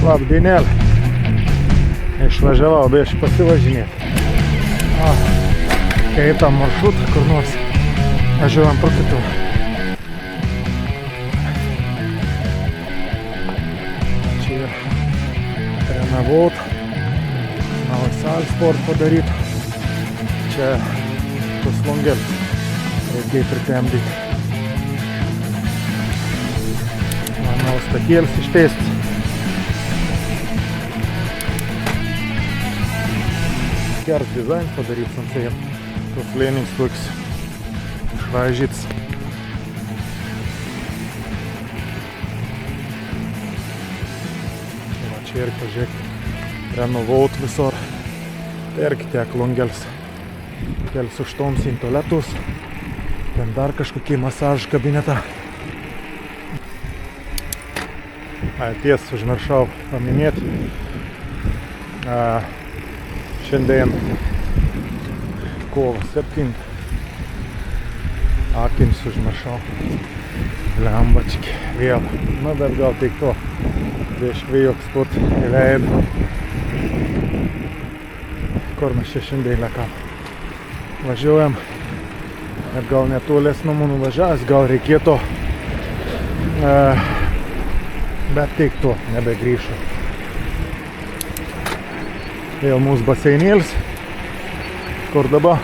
Labdienėlė. Išvažiavau, biškį pasivažinėti. Kai tam maršrutą kur nors važiuojam pro kitur. Čia renovot, naują salę sport padaryt. Čia tos longelis reikia pritemdyti. Manau, statėlis išteistas. Geras dizain padarytas ant sėjim. Tos lėnings toks išraižytas. Va čia ir pažiūrėk, renovaut visur. Tai irgi tiek longelis. Kelis užtomsint tualetus. Ten dar kažkokie masažų kabinetą. Ties užmiršau paminėti. Šiandien kovo 7. Akims užmiršau. Lembački vėl. Na, bet gal tik to. Prieš vėjoks put į veidą. Kur mes čia šiandien lekam? Važiuojam. Ir gal netolės nuo mūsų nuvažiavęs. Gal reikėtų. Bet tik to nebegrįšiu. Vėl mūsų baseinėlis. Kur dabar?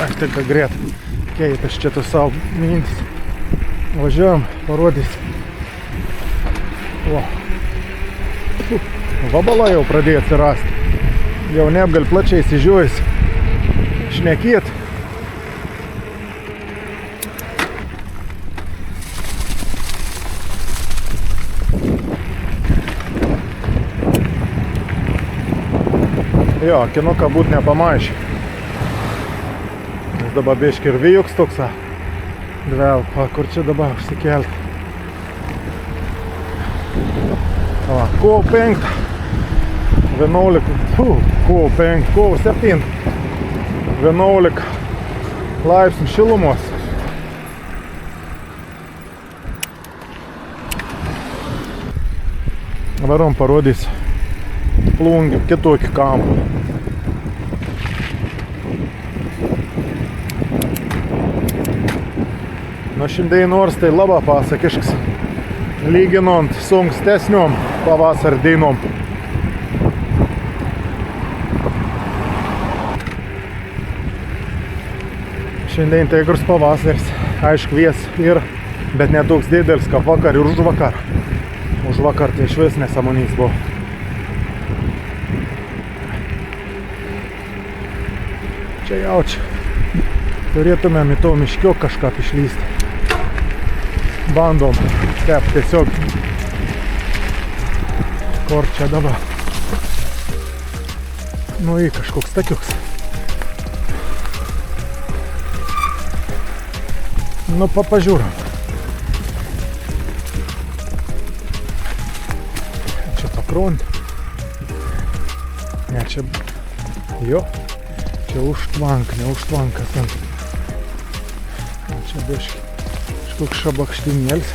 Aš tik greit. Keitas čia tu savo mintis. Važiuojam, parodys. Vabala jau pradėjo atsirasti. Jau neapgal plačiai įsižiūrėjus. Šnekėt. Jo, kinuką būt nepamaišė. Nes dabar biški ir vyjuks toks. Dvel, kur čia dabar užsikelti? Kovo 5. 11. Kovo 5. Kovo 7. 11 laipsnių šilumos. Varom parodys plungį kitokį kampą. Nu šiandien nors tai labai pasakiškas, lyginant su ankstesniom pavasarį dainom. Šiandien tai gurs pavasaris, aišku vės ir, bet ne toks didelis kaip vakar ir užvakar. Užvakar tai išvis nesamonys buvo. Čia jaučia. Turėtumėm į to miškio kažką išlysti. Bandom step tiesiog. Kur čia dabar? Nu į kažkoks takiuks. Nu pažiūram. Čia pakruonti. Ne, čia... Jo. Čia užtvanka, ne užtvanka ten. Čia biški kažkoks šabakštinėlis.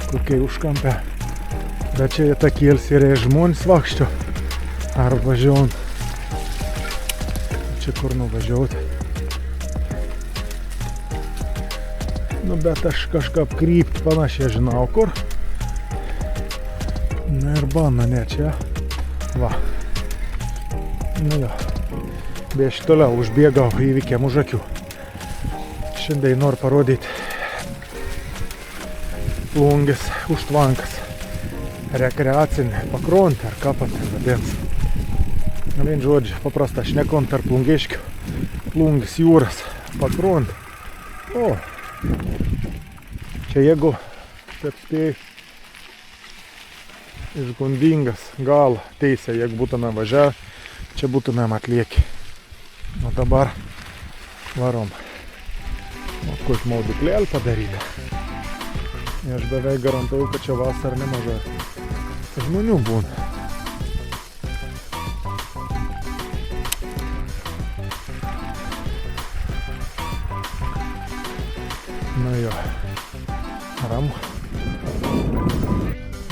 Kokiai užkampė. Bet čia takėlis yra žmonės vakščio. Ar važiuojant. Čia kur nuvažiuoti. Nu bet aš kažką apkrypt panašiai žinau kur. Na ir bana, ne čia. Va. Nu jo. Bieški toliau užbėgau įvykiam už akių. Šiandien noriu parodyti plungės užtvankas. Rekreacinė pakruonė ar ką pat vadins. Vien žodžiu, paprasta šnekon tarp plungėškių. Plungės jūras pakruonė. O. Čia jeigu taip spėjai išgundingas gal teisė, jeigu būtume važiavę, čia būtumėm atlieki. O dabar varom. O kaip maudyklėlį padaryta. Aš beveik garantuoju, kad čia vasarą nemažai žmonių būna. Ramu.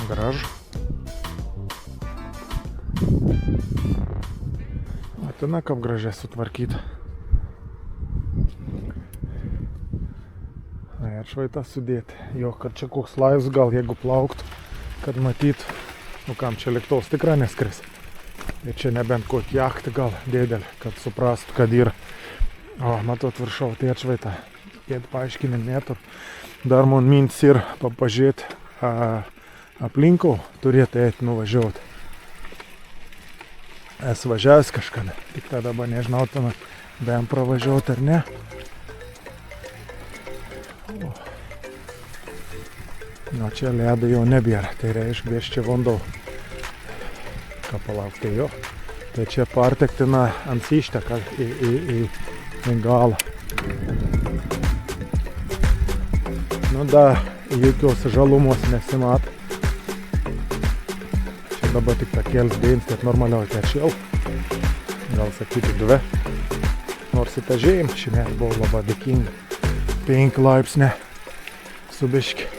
Gražu. Matina, kaip gražiai sutvarkyta. Atšvaitą sudėti. Jo, kad čia koks laivas gal, jeigu plauktų, kad matytų. Nu kam čia lėktuvas tikrai neskris. Ir čia nebent kokį jachtą gal dėdelį, kad suprastų, kad yra. O, matot viršau, tai atšvaitą. Jėd paaiškinimų netur. Dar man mintis ir pažiūrėti aplinkau, turėtų eiti nuvažiuoti. Esu važiavęs kažkada, tik tada dabar nežinau, ten bėm pravažiuoti ar ne. Nu, čia ledo jau nebėra, tai reiškia, aš čia vandau. Ką palauk, tai jo. Tai čia partektina ant išteka į galą. Nu, da, jokios žalumos nesimato. Čia dabar tik ta kels dėjims, kad normaliau atšėl. Gal sakyti 2. Nors į tą žėjimą šiandien buvo labai dėkinga. 5 laipsnė su biški.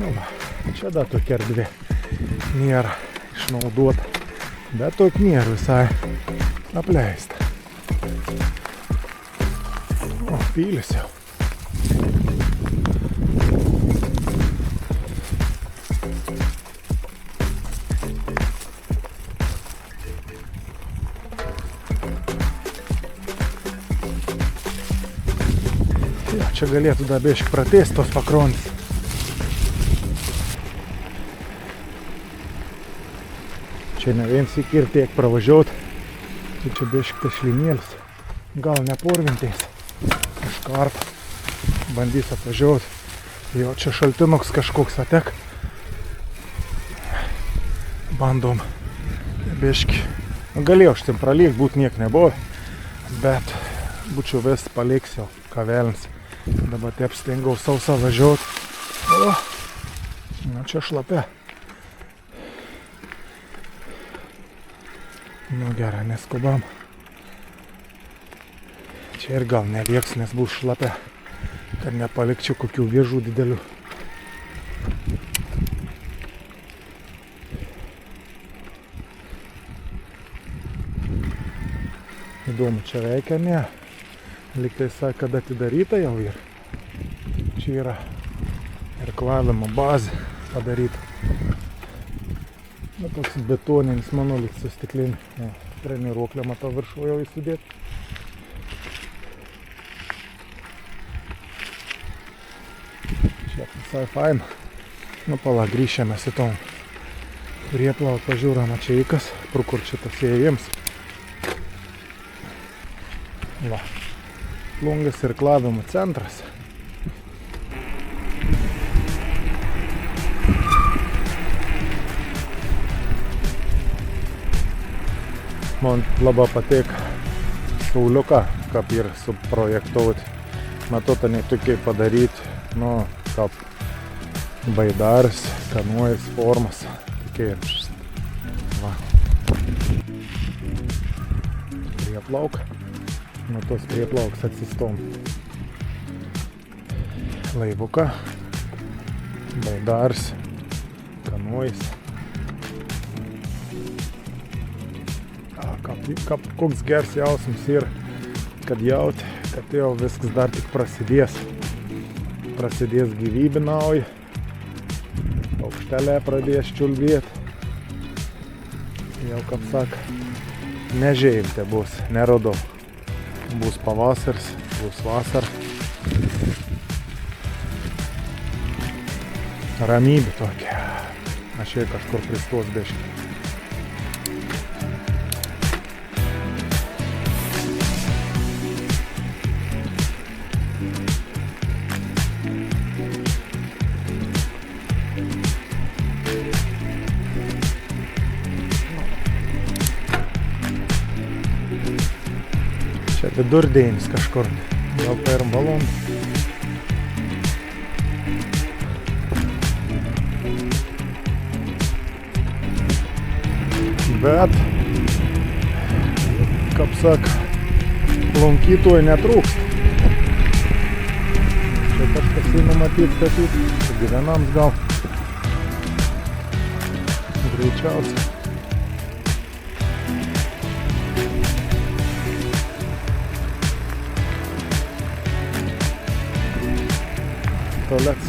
Nu, čia da tokia erdvė nėra išnaudota, bet tokia nėra visai apleista. O, pylis jau. Ja, čia galėtų dar biškį pratėsti tos pakronis. Čia ne viens iki ir tiek pravažiuot. Tai čia biškį tas šlinėlis. Gal nepurvintės. Kažkartą bandys atvažiuot. Jo, čia šaltinuks kažkoks atek. Bandom biškį. Galėjau šitim pralikt, būt niek nebuvo. Bet būčiau vis paliksiu kavelins. Dabar taip stengau sausą važiuot. O, na čia šlapia. Nu gerai, neskubam. Čia ir gal nelieks, nes bus šlapia, kad nepalikčiau kokių vėžų didelių. Įdomu, čia veikia, ne? Liktai sakė, kad atidaryta jau yra. Čia yra irklavimo bazė padaryta. Nu, toks betoninis mano lyg su stiklinė. Treniruoklę matau viršų jau įsudėti. Čia visai faina. Nu, pala, grįžėme į tom prieplauk pažiūrama čia įkas, pro kur čia tas ėjams. Va. Plungės irklavimo centras. Man labai patik sauliuką, kaip ir suprojektuoti. Matot, ne tokiai padaryti, nu, kaip baidaris, kanuojas formas. Tokiai ir va. Prieplauk. Nuo tos prieplauks atsistom. Laivuką. Baidaris, kanuojas. Koks gers jausmas ir, kad jauti, kad jau viskas dar tik prasidės. Prasidės gyvybė nauja. Paukštelė pradės čiulbėti. Jau, kaip saka, nežėjimte bus, nerodau. Bus pavasaris, bus vasara. Ramybė tokia. Aš jau kažkur pristos biškį. Čia vidurdienis kažkur, gal per valandą. Bet, kaip saka, lankytojų netrūksta. Čia kažkas numatyti statyti, gyvenams gal. Greičiausiai. Tolets.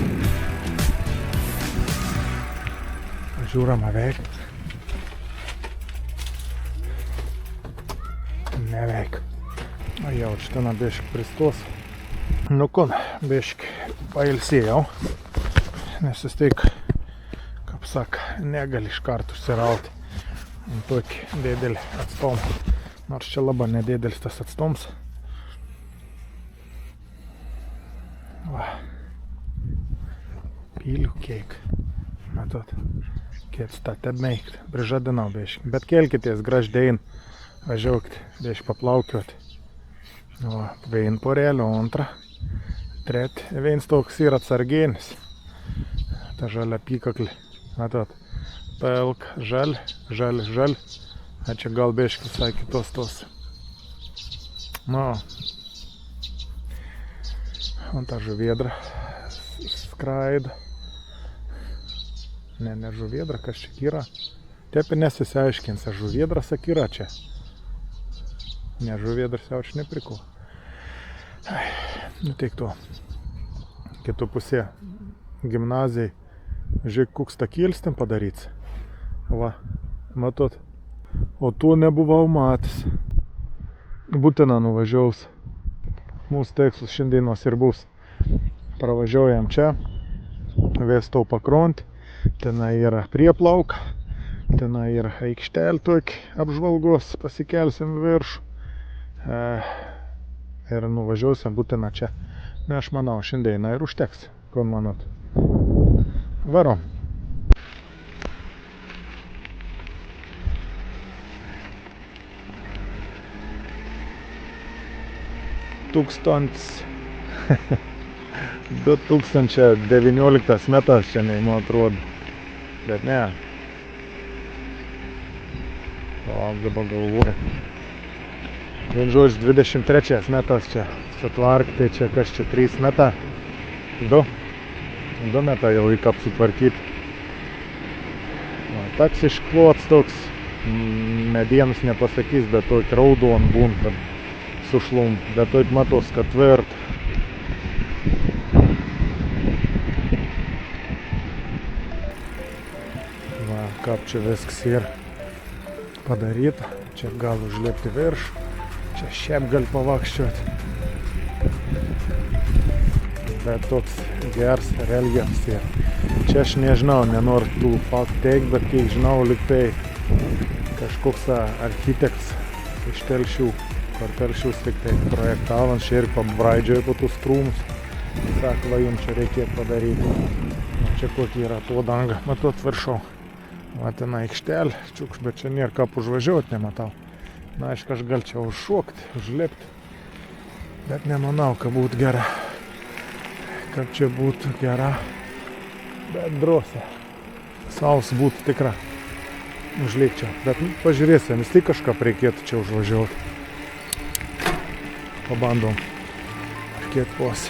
Žiūrama veik. Neveik. O jau šitą biškį pristos. Nu kon, biškį pailsėjau. Nes vis tiek, kaip saka, negali iš karto užsirauti. Tokį dėdelį atstom. Nors čia labai nedėdelis tas atstoms. Va. Pilių keik. Matot, kiek statė meikt. Prižadinau biškį. Bet kelkitės graždein. Važiuokit, biškį paplaukiot. O, vien porelio, antra. Tret. Viens toks yra atsargienis. Ta žalia pykaklį. Matot. Pelk, žal. A čia gal biškį visai kitos tos. Nu. O ta žuviedra skraida. Ne žuviedra, kas čia yra. Tepi nesisiaiškins, ar žuviedras yra čia. Ne žuviedras jau aš nepriko. Nu teik to. Kitų pusė gimnazijai. Žiūrėk, koks takėlis ten padaryts. Va, matot. O to nebuvau matęs. Būtina nuvažiaus. Mūsų tekslas šiandienos ir bus. Pravažiuojam čia. Vestau pakrantį. Tenai yra prieplauka. Tenai yra aikštelė tokį apžvalgos. Pasikelsim viršų. Ir nuvažiuosim būtina čia. Ne, aš manau, šiandieną ir užteks. Ko manot? Varom. Tūkstantis 2019 metas čia, man atrodo. Bet ne. O, dabar galvoju. Vien žodžiu, 23 metas čia sutvark, tai čia kas čia 3 metą. 2 metą jau įkap sutvarkyti. Toks išklots toks, medienos nepasakys, bet tokį raudon būn, kad sušlum, bet tokį matos, kad tvert. Va, kaip čia viskas yra padaryta. Čia gal užlipti virš, čia šiaip gali pavakščiuoti. Bet toks geras reljefas yra. Čia aš nežinau, nenoriu tų faktų teigt, bet kiek žinau, lyg tai kažkoks architektas iš Telšių, kur Telšius lyg tai projektavant, čia ir pabraidžioja po tus krūmus. Sako, va, jums čia reikėtų padaryti. Čia kokia yra to danga, matot viršau. Va, ten aikštelė, čiuks, bet čia nėra kaip užvažiuoti, nematau. Na, aišku, aš gal čia užšokti, užlipti. Bet nemanau, kad būtų gera. Kad čia būtų gera. Bet drosė. Saus būtų tikra. Užlipčiau. Bet pažiūrėsim, vis tik kažką reikėtų čia užvažiuoti. Pabandom. Kiek pos.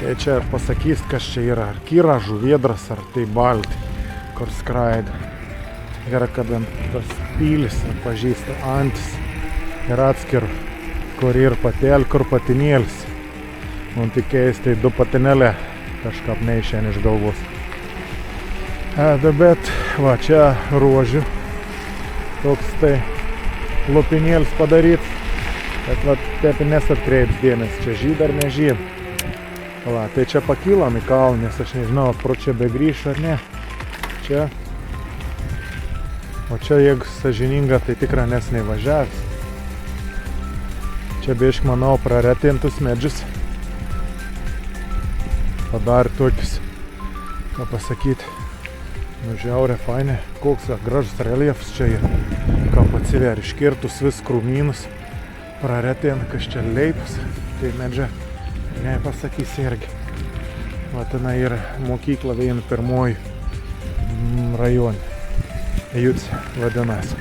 Tai čia ir pasakys, kas čia yra. Ar kyra, žuviedras, ar tai balti, kur skraida. Gerai, kad tas pylis pažįsta antis. Ir atskir, kur ir patel, kur patinėlis. Man tik keistai 2 patinėlė kažkap neišėn iš galvos. Bet va, čia ruožių. Toks tai lopinėlis padaryt. Bet va, taip nesatkreips dėmesį, čia žyd ar nežyd. Va, tai čia pakylam į kalną, nes aš nežinau, pro čia begrįš ar ne. Čia. O čia, jeigu sąžininga, tai tikrai nesnei važiavęs. Čia bišk, manau, praretintus medžius. Padarė tokius, ką pasakyti. Nu, žiaurė, fainė. Koks gražus reljefas čia yra. Ką atsiver, iškirtus vis krūmynus. Praretina, kas čia leipas. Tai medžia, nepasakys irgi. Va, tenai yra mokykla viena pirmoji rajone. Juts vadinasi.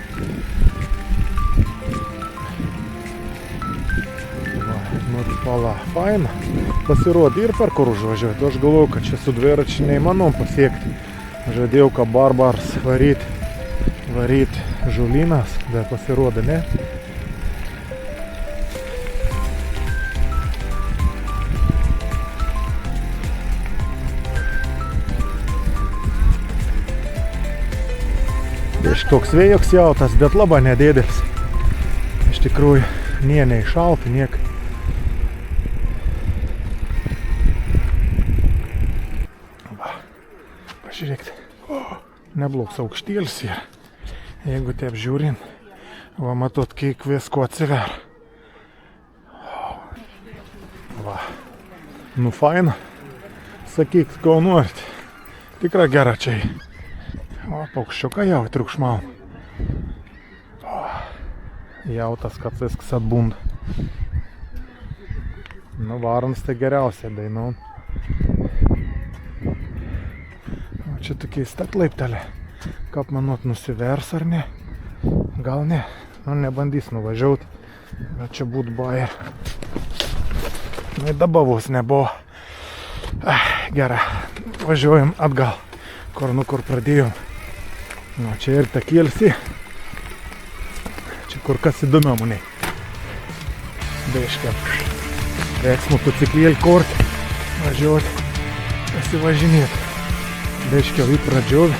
Vala, faina. Pasirodė ir per kur užvažiuoti. Aš galvoju, kad čia su dviračiu neįmanom pasiekti. Žadėjau, kad Barbars varyt žulynas, bet pasirodė ne. Iš toks vėjoks jautas, bet labai nedėdėlis. Iš tikrųjų, nei šalta, niek. Pažiūrėkite, neblogs aukštėlis yra. Jeigu taip žiūrint, va matot, kiek visko atsiver. Va, nu faina. Sakyk, ko norit. Tikra gera čia. O, paukščiuką jau triukšmau. Jautas, kad viskas atbunda. Nu, varnas tai geriausia dainom. O čia tokia įstat laiptelė. Kaip manot, nusivers ar ne? Gal ne. Nu, nebandys nuvažiuoti. Bet čia būt bair. Nu, dabavos nebuvo. Gerai. Važiuojam atgal. Kur pradėjom. Nu, čia ir takėlsi. Čia kur kas įdomiau maniai. Beiškia. Reiks motociklėlį kort. Važiuoti. Pasivažinėti. Beiškia į pradžiovį.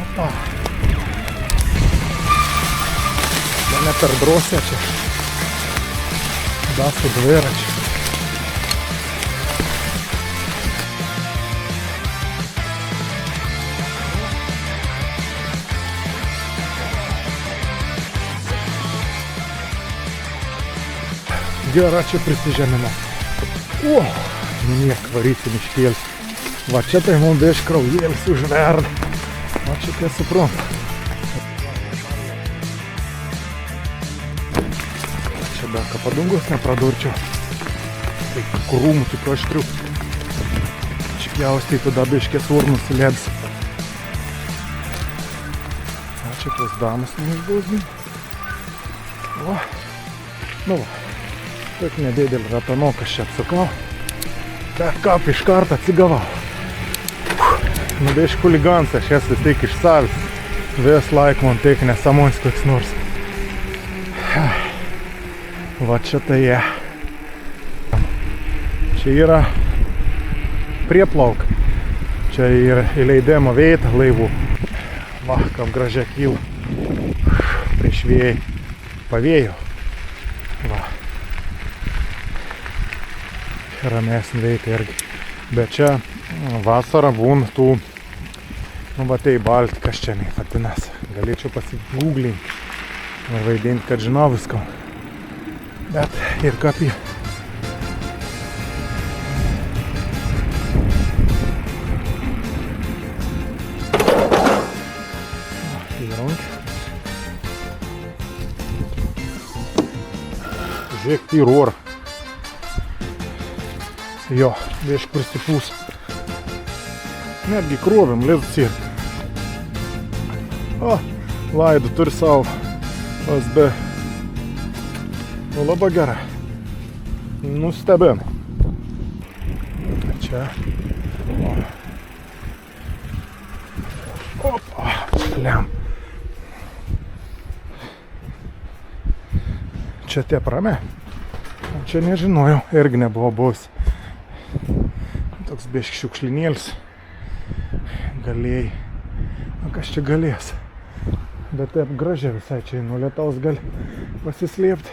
Opa. Da ne per drosę čia. Da su dviračiu. Gera čia prisižemino. O, nu niek varysim iškėlis. Va čia tai mums beiš kraujėlis užverda. Va čia tie supranta. Čia dar ką padungos nepradurčiau. Tai krūmų tik aštrių. Čia pjaustai tada beiškės urnus įlėds. Va čia tos damas neišgausdė. Va. Nu va. Taip nedėdėlį ratanokas čia atsukau. Bet kaip iš karto atsigavau. Nu, beiš huligans, aš esu tik iš savęs. Vis laik man tik nesamons koks nors. Va čia tai jie. Čia yra prieplauk. Čia yra įleidimo vieta laivų. Va, kaip gražiai kyla. Prieš vėjai. Pavėjau. Va. Ramesnį veikia irgi. Bet čia vasarą būna tų, nu, va tai Baltikas čia vadinasi. Galėčiau pasigūglinti ir vaidinti, kad žinau viską. Bet ir kapį. Įrankį. Žiūrėk, tai rūra. Jo, biešk prisipūs. Netgi krovim lizds ir. O, laidu turi savo OSB. Nu, labai gerai. Nustebėm. Čia. Opa, lem. Čia tie prame. Čia nežinojau, irgi nebuvo buvęs. Toks biešk šiukšlinėlis. Galėjai. Nu, kas čia galės? Bet taip gražiai visai čia nuo lietaus gali pasislėpti.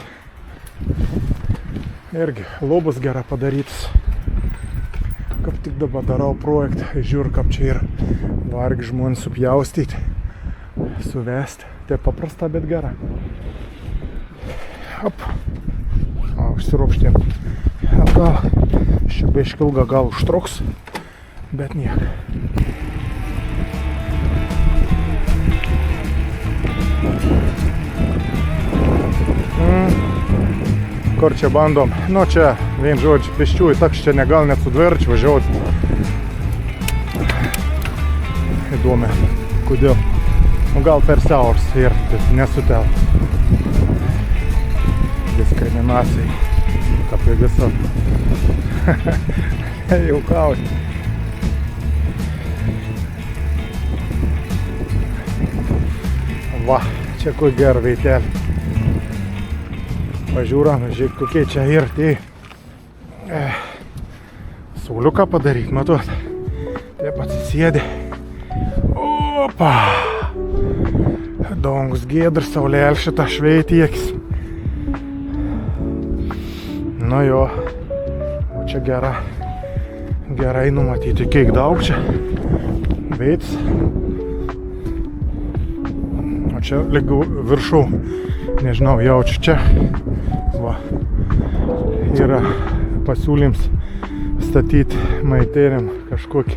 Irgi lobas gera padarytas. Kaip tik dabar darau projektą. Žiūr, kaip čia yra. Vargi žmonės supjaustyti. Suvesti. Taip paprasta, bet gera. Hop. Užsiropštėm. Atgal. Šia biški ilga gal užtruks, bet niek. Kur čia bandom? Nu čia, vien žodžiu, pėsčiųjų taks čia negal net su dviračiu važiuoti. Įdomi, kodėl? Nu gal per siauras ir nesutel. diskriminacijai. Apie visą. Jaukauju. Va, čia kur gerą veitelį. Pažiūram, žiūrėk, kokie čia ir tai. Sauliuką padaryt, matot. Taip atsisėdė. Opa! Dangus giedras, saulėl šitą šveitiekis. Nu jo, o čia gerai numatyti, kiek daug čia veids. O čia lyg viršų, nežinau, jaučiu čia. Va, yra pasiūlyms statyti maitėrim kažkokį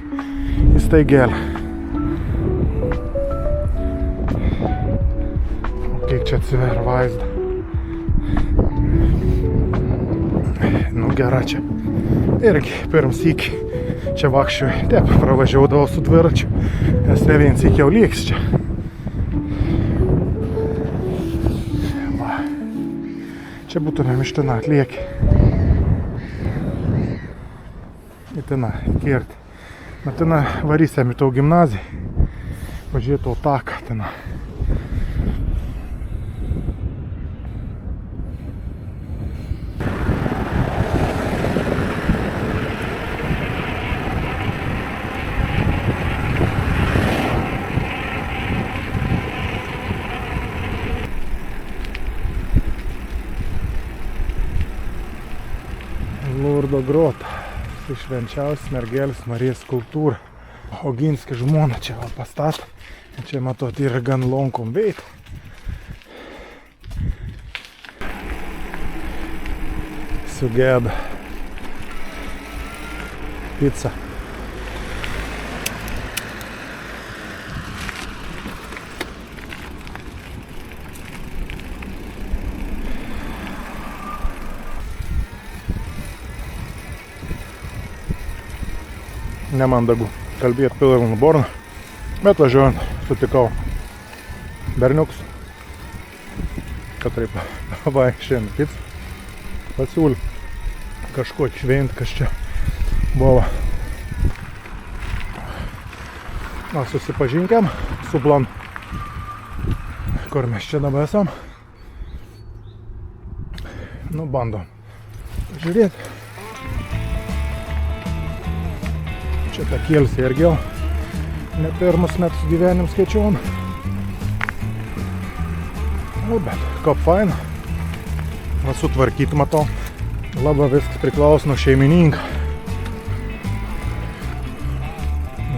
įstaigėlį. O kiek čia atsiver vaizdą. Nu gera čia. Irgi pirm sykį čia vakščiui. Taip, pravažiaudavau su dviračiu. Nes ne vien sykį jau liks čia. Va. Čia būtumėm iš ten atlieki. Į ten kirti. Na ten varysėm į tau gimnaziją. Pažiūrėt tau taką ten. Lurdo grota. Švenčiausios mergelės Marijos skulptūra. Oginskį žmona čia pastatė. Čia matot yra gan lonkom veit. Sugėda pica. Nemandagu kalbėti Pilgrimų Borną, bet važiuojant sutikau berniukus, kad taip vaikščiant picą. Pasiūlė kažkokį šventį, kas čia buvo. Na, susipažinkiam su planu, kur mes čia dabar esam. Nu, bandom žiūrėti. Čia tą kėlsi irgi jau ne pirmus metus gyvenim skaičiuom. Nu, bet kaip faina. Va sutvarkyt matau. Labai viskas priklauso nuo šeimininko.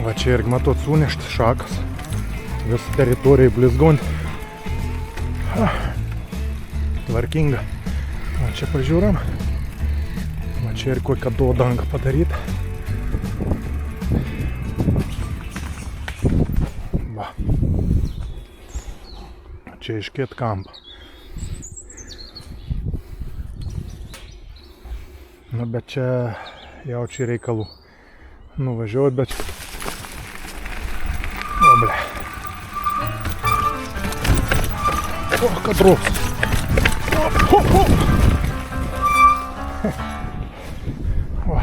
Va čia irgi matot suneštas šakas. Visą teritoriją blizgunt. Tvarkinga. Va čia pažiūram. Va čia ir kokią duodangą padaryta. Čia iškėt kampą. Nu, bet čia jau čia reikalų nuvažiuot, bet... O, ble. O, kad rūks. O,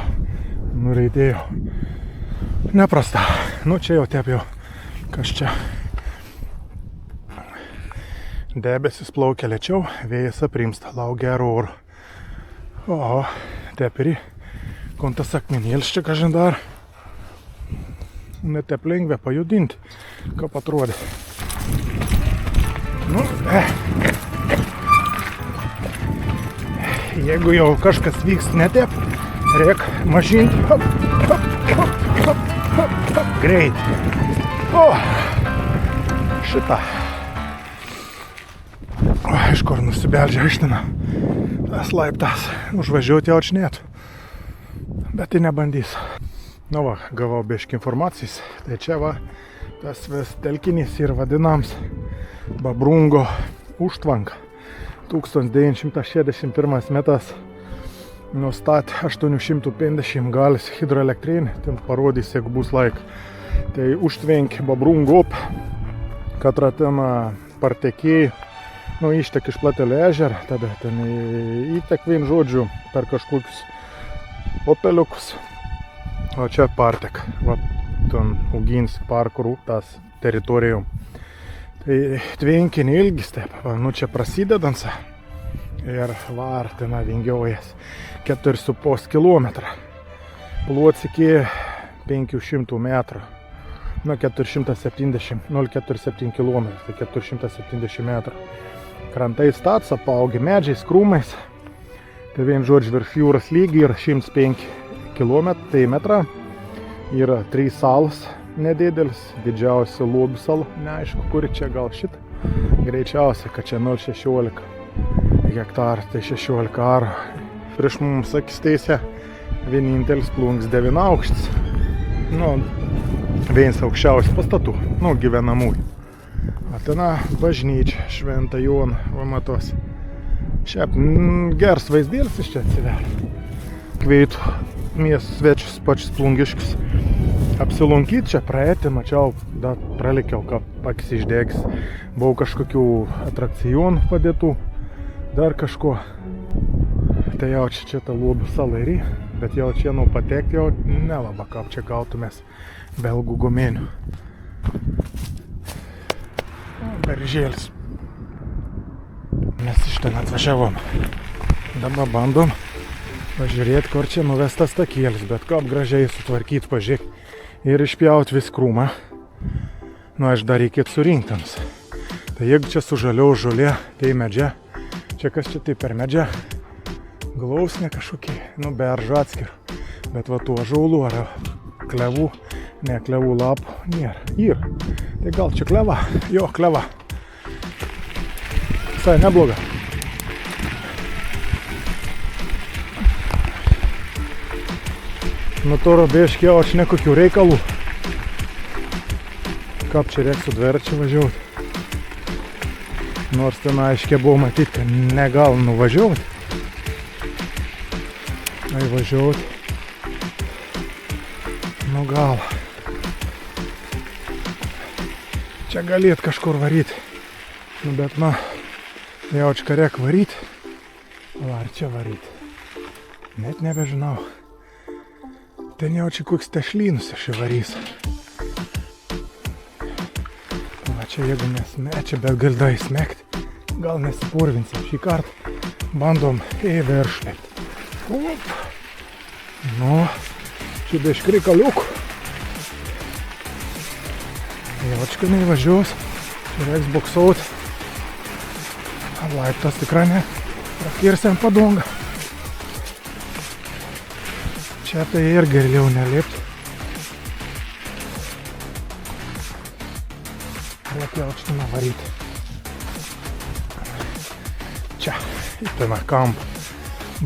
nureidėjau. Neprasta. Nu, čia jau taip jau. Kas čia? Debesis plaukia lėčiau, vėjas aprimsta, lauk gero oro. O, taip ir kontas akmenėlis čia kažin dar. Net taip lengvė pajudinti, kaip atrodė. Nu, jeigu jau kažkas vyks ne taip, reik mažinti. Hop, hop, hop, hop, hop, hop, greit. O, šitą. O, iš kur nusibeldžia iština. Tas laiptas. Užvažiuoti jau atšnėtų. Bet tai nebandys. Nu va, gavau biškį informacijos. Tai čia va, tas vis telkinys ir vadinams Babrungo užtvanka. 1961 metas nustatė 850 galis hidroelektrinį. Ten parodys, jeigu bus laik. Tai užtvenkė Babrungo upę, kad ten partekėjai Nu, ištek iš Platelio ežero, tada ten įtek vien žodžiu per kažkokius opeliukus, o čia partek, va, ten augins parkurų tas teritorijom. Tai tvenkinį ilgis, taip, va, nu čia prasidedans ir var ten vingiuojas 4,5 kilometrą, plots iki 500 metrų. Nu, 470, 0,47 km, tai 470 metrų. Krantai stats, apaugi medžiais, krūmais. Tai vien žodžiu virš jūros lygį yra 105 km, tai metrą. Yra 3 salos nedėdelis, didžiausia Lobių sala, neaišku, kuri čia gal šitą. Greičiausiai, kad čia 0,16 hektarų, tai 16 arų. Prieš mums akis teisė vienintelis plunks 9 aukštis. Nu, vienas aukščiausių pastatų, nu, gyvenamųjų. Atena bažnyčia, Šventą Joną, va matos. Šiaip geras vaizdėlis iš čia atsiveria. Kvietų miestų svečius, pačius plungiškius apsilankyti čia, praeiti, mačiau, dar pralikiau, kad akis išdegis. Buvau kažkokių atrakcijonų padėtų, dar kažko. Tai jau čia ta Lobių sala ir, bet jau čia nu patekti jau nelaba, kaip čia gautumės belgų gumenių. Beržėlis. Mes iš ten atvažiavom. Dabar bandom pažiūrėti, kur čia nuvestas takėlis, bet kaip gražiai sutvarkyti, pažiūrėk. Ir išpjauti vis krūmą. Nu, aš dar reikėtų surinkti. Tai jeigu čia sužaliau žolė, tai medžia. Čia kas čia tai per medžia? Glausnė kažkokie, nu, beržų atskirų. Bet va tuo žaulų ar klevų, ne klevų lapų, nėra. Yra. Tai gal čia kleva? Jo, kleva. Visai nebloga. Nu, to rabėškė, o čia nekokių reikalų. Kaip čia reikia su dviračiu važiuoti. Nors ten aiškiai buvo matyti, kad negal nuvažiuoti. Tai važiuoti. Nu gal. Čia galėt kažkur varyti. Nu bet nu, jau čia reik varyti. Ar čia varyti? Net nebežinau. Ten jau čia koks tešlynus išvarys. Va čia jeigu nesmečia, bet gal da įsmekti. Gal nesipurvinsim šį kartą. Bandom į viršlį. Op. Nu, čia be škrikaliukų. Jaučka neįvažiuos. Čia reiks boksauti. Laiptas tikrai ne. Prakirsiam padongą. Čia tai ir geriau nelipti. Reikia aukštumą varyti. Čia, į tame kampą.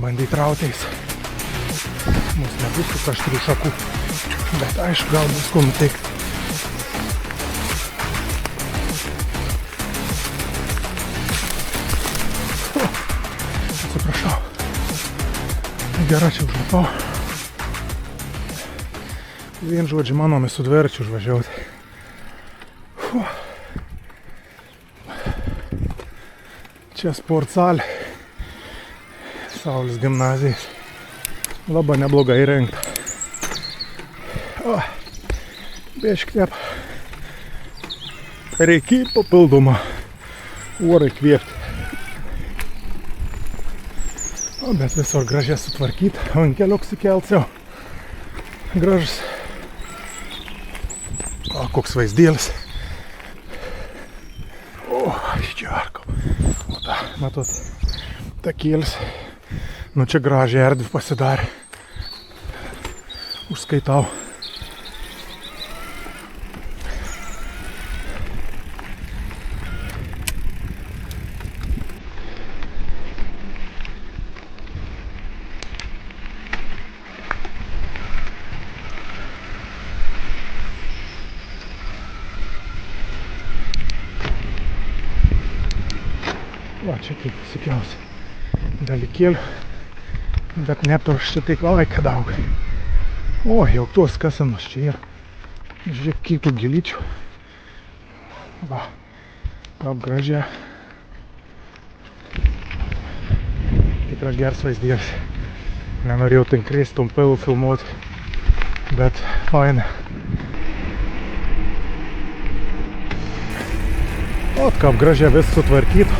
Bandyt rautais. Mums nebus tų aštrių šakų. Bet aišku, gal bus ko nuteikti. Atsiprašau. Gerai čia užlipau. Vien žodžiu, manomis su dviračiu užvažiuoti. Čia sportsalė. Saulės gimnazijas. Labai neblogai įrengta. Biškį reikia papildomą orą įkvėpti. Bet visur gražiai sutvarkyti. Ant keliuks įkelts jau. Gražus. O, koks vaizdėlis. O, iščiarkau. O ta, matot, takėlis. Nu čia gražiai erdvį pasidarė. Užskaitau. Va, čia kaip visokiausi dalykėlių, bet neturšti taip laiką daug. O, jau tuos kasanos čia yra. Žiūrėk, kitų gilyčių. Va, kaip gražiai. tikra geras vaizdas. Nenorėjau tinklais trumpiau filmuoti, bet faina. O, kaip gražiai vis sutvarkyta.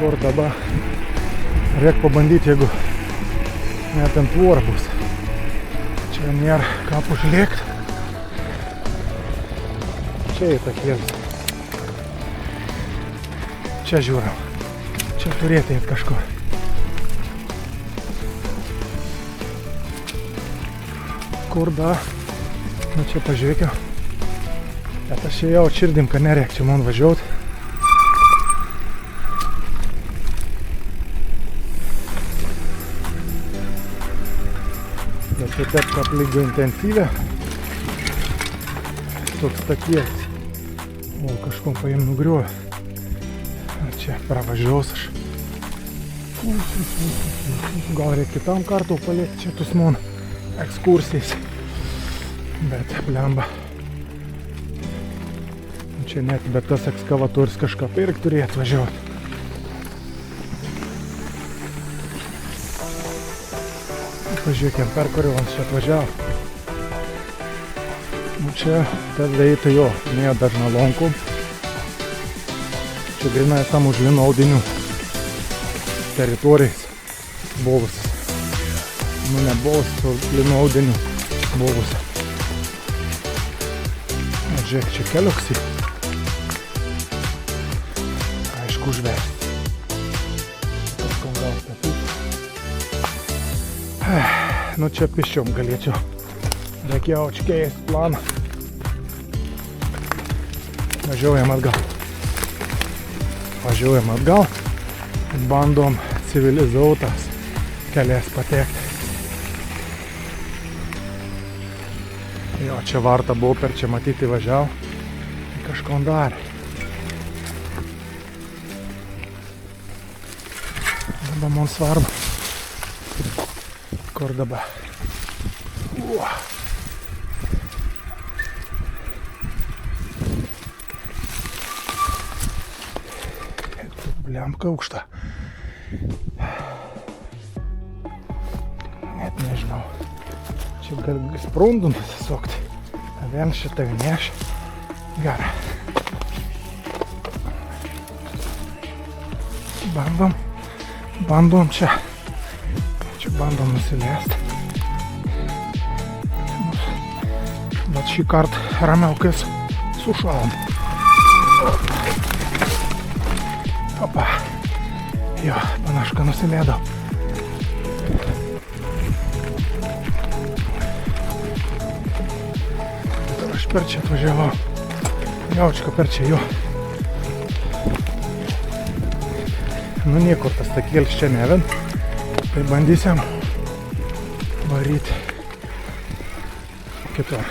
Kur dabar? Reikia pabandyti, jeigu net ant tvora bus. Čia nėra ką užlėkti. Čia į tą kėlis. Čia žiūrim. Čia turėtų eit kažkur. Kur da? Nu čia pažiūrėkiu. Bet aš jau širdim, kad nereikia čia man važiuoti. Bet čia taip kaip lygiai intensyvė. Toks takėlis. O kažkom paim nugriuoja. Čia pravažiuos aš. Gal reikia kitam kartu paliekti čia tus mano ekskursijas. Bet blemba. Čia net bet tas ekskavatorius kažką pirkti turėtų važiuoti. Pažiūrėkim, per kurį man čia atvažiavo. Nu čia tada eita jo, nėjo dar nalonkom. Čia grinai tam už lino audinių teritorijas buvusias. Nu ne buvusias, o lino audinių buvusias. Žiūrėk, čia keliuksi. Aišku, užversti. Kažkom gal statyti. Nu čia piščiom galėčiau. Reikėjo keisti planą. Važiuojam atgal. Važiuojam atgal. Bandom civilizuotas kelias patekti. Jo, čia varta buvo per čia matyti važiavo. Kažkom darė. Dabar man svarbu. Kur dabar? Blemka aukšta. Net nežinau. Čia gal sprundum pasisukti. Vien šitą neš. Gerai. Bandom čia. Čia bandom nusileisti. Bet šį kartą ramiau, kai sušalom. Opa. Jo, panašu, kad nusileidau. Aš per čia atvažiavau. Jaučka per čia, jo. Nu niekur tas takėlis čia nevien. Tai bandysim varyti kitur.